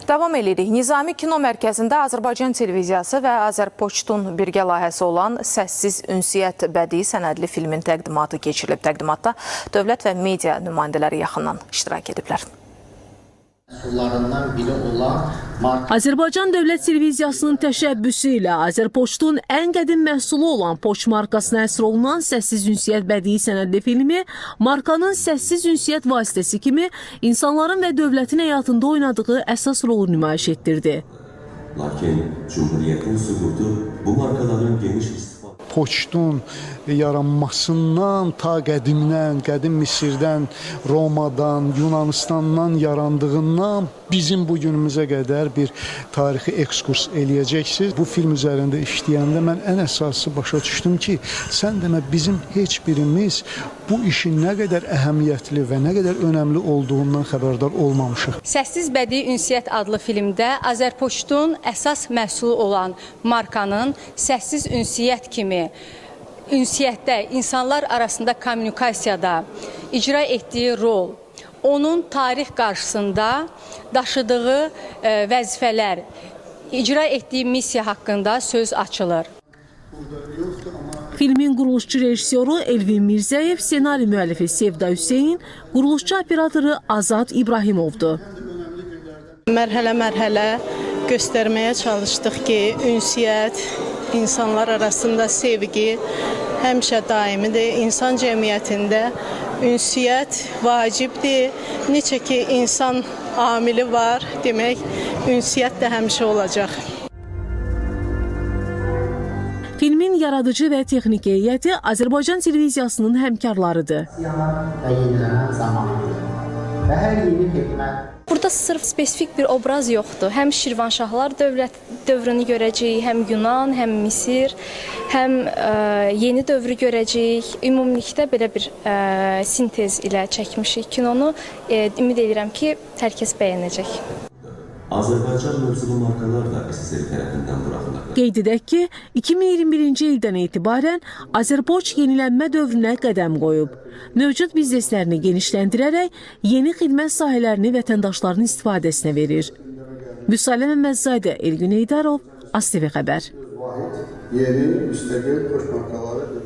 Davam edirik. Nizami Kino Mərkəzində Azərbaycan televiziyası və Azərpoçtun birgə layihəsi olan Səssiz Ünsiyyət bədii sənədli filmin təqdimatı keçirilib. Təqdimatda dövlət və media nümayəndələri yaxından iştirak ediblər. Azərbaycan Dövlət Televiziyasının təşəbbüsü ilə Azərpoçtun ən qədim məhsulu olan Poçt markasına həsr olunan Səssiz Ünsiyyət bədii sənədli filmi markanın səssiz ünsiyyət vasitəsi kimi insanların və dövlətin həyatında oynadığı əsas rolu nümayiş etdirdi. Lakin Cumhuriyyətin sübutu bu markaların geniş Poçtun yaranmasından ta qədimdən, qədim Misirdən, Romadan, Yunanistandan yarandığından bizim bu günümüzə qədər bir tarixi ekskurs eləyəcəksiniz. Bu film üzərində işləyəndə mən ən əsası başa düşdüm ki, sən demə bizim heç birimiz bu işin nə qədər əhəmiyyətli və nə qədər önəmli olduğundan xəbərdar olmamışıq. Səssiz bədii ünsiyyət adlı filmdə Azərpoçtun əsas məhsulu olan markanın səssiz ünsiyyət kimi ünsiyyətdə, insanlar arasında kommunikasiyada icra etdiyi rol, onun tarix qarşısında daşıdığı vəzifələr, icra etdiyi missiya haqqında söz açılır. Filmin quruluşçu rejissoru Elvin Mirzəyev, ssenari müəllifi Sevda Hüseyin, quruluşçu operatoru Azad İbrahimovdur. Mərhələ-mərhələ göstərməyə çalışdıq ki, ünsiyyət, insanlar arasında sevgi həmişə daimidir. İnsan cəmiyyətində ünsiyyət vacibdir. Necə ki, insan amili var, demək, ünsiyyət də həmişə olacaq. Filmin yaradıcı və texnik heyəti Azərbaycan televiziyasının həmkarlarıdır. Burada sırf spesifik bir obraz yoxdur. Həm Şirvanşahlar dövrünü görəcəyik, həm Yunan, həm Misir, həm yeni dövrü görəcəyik. Ümumilikdə belə bir sintez ilə çəkmişik kinonu. Ümid edirəm ki, hər kəs bəyənəcək. Azərbaycan mövzulu markalar da SSR tərəfindən buraxılır. Qeyd edək ki, 2021-ci ildən etibarən Azərpoçt yenilənmə dövrünə qədəm qoyub. Mövcud bizneslərini genişləndirərək yeni xidmət sahələrini vətəndaşların istifadəsinə verir. Müsalə Məmməzzadə, Elgün Eydarov, ASTV Xəbər.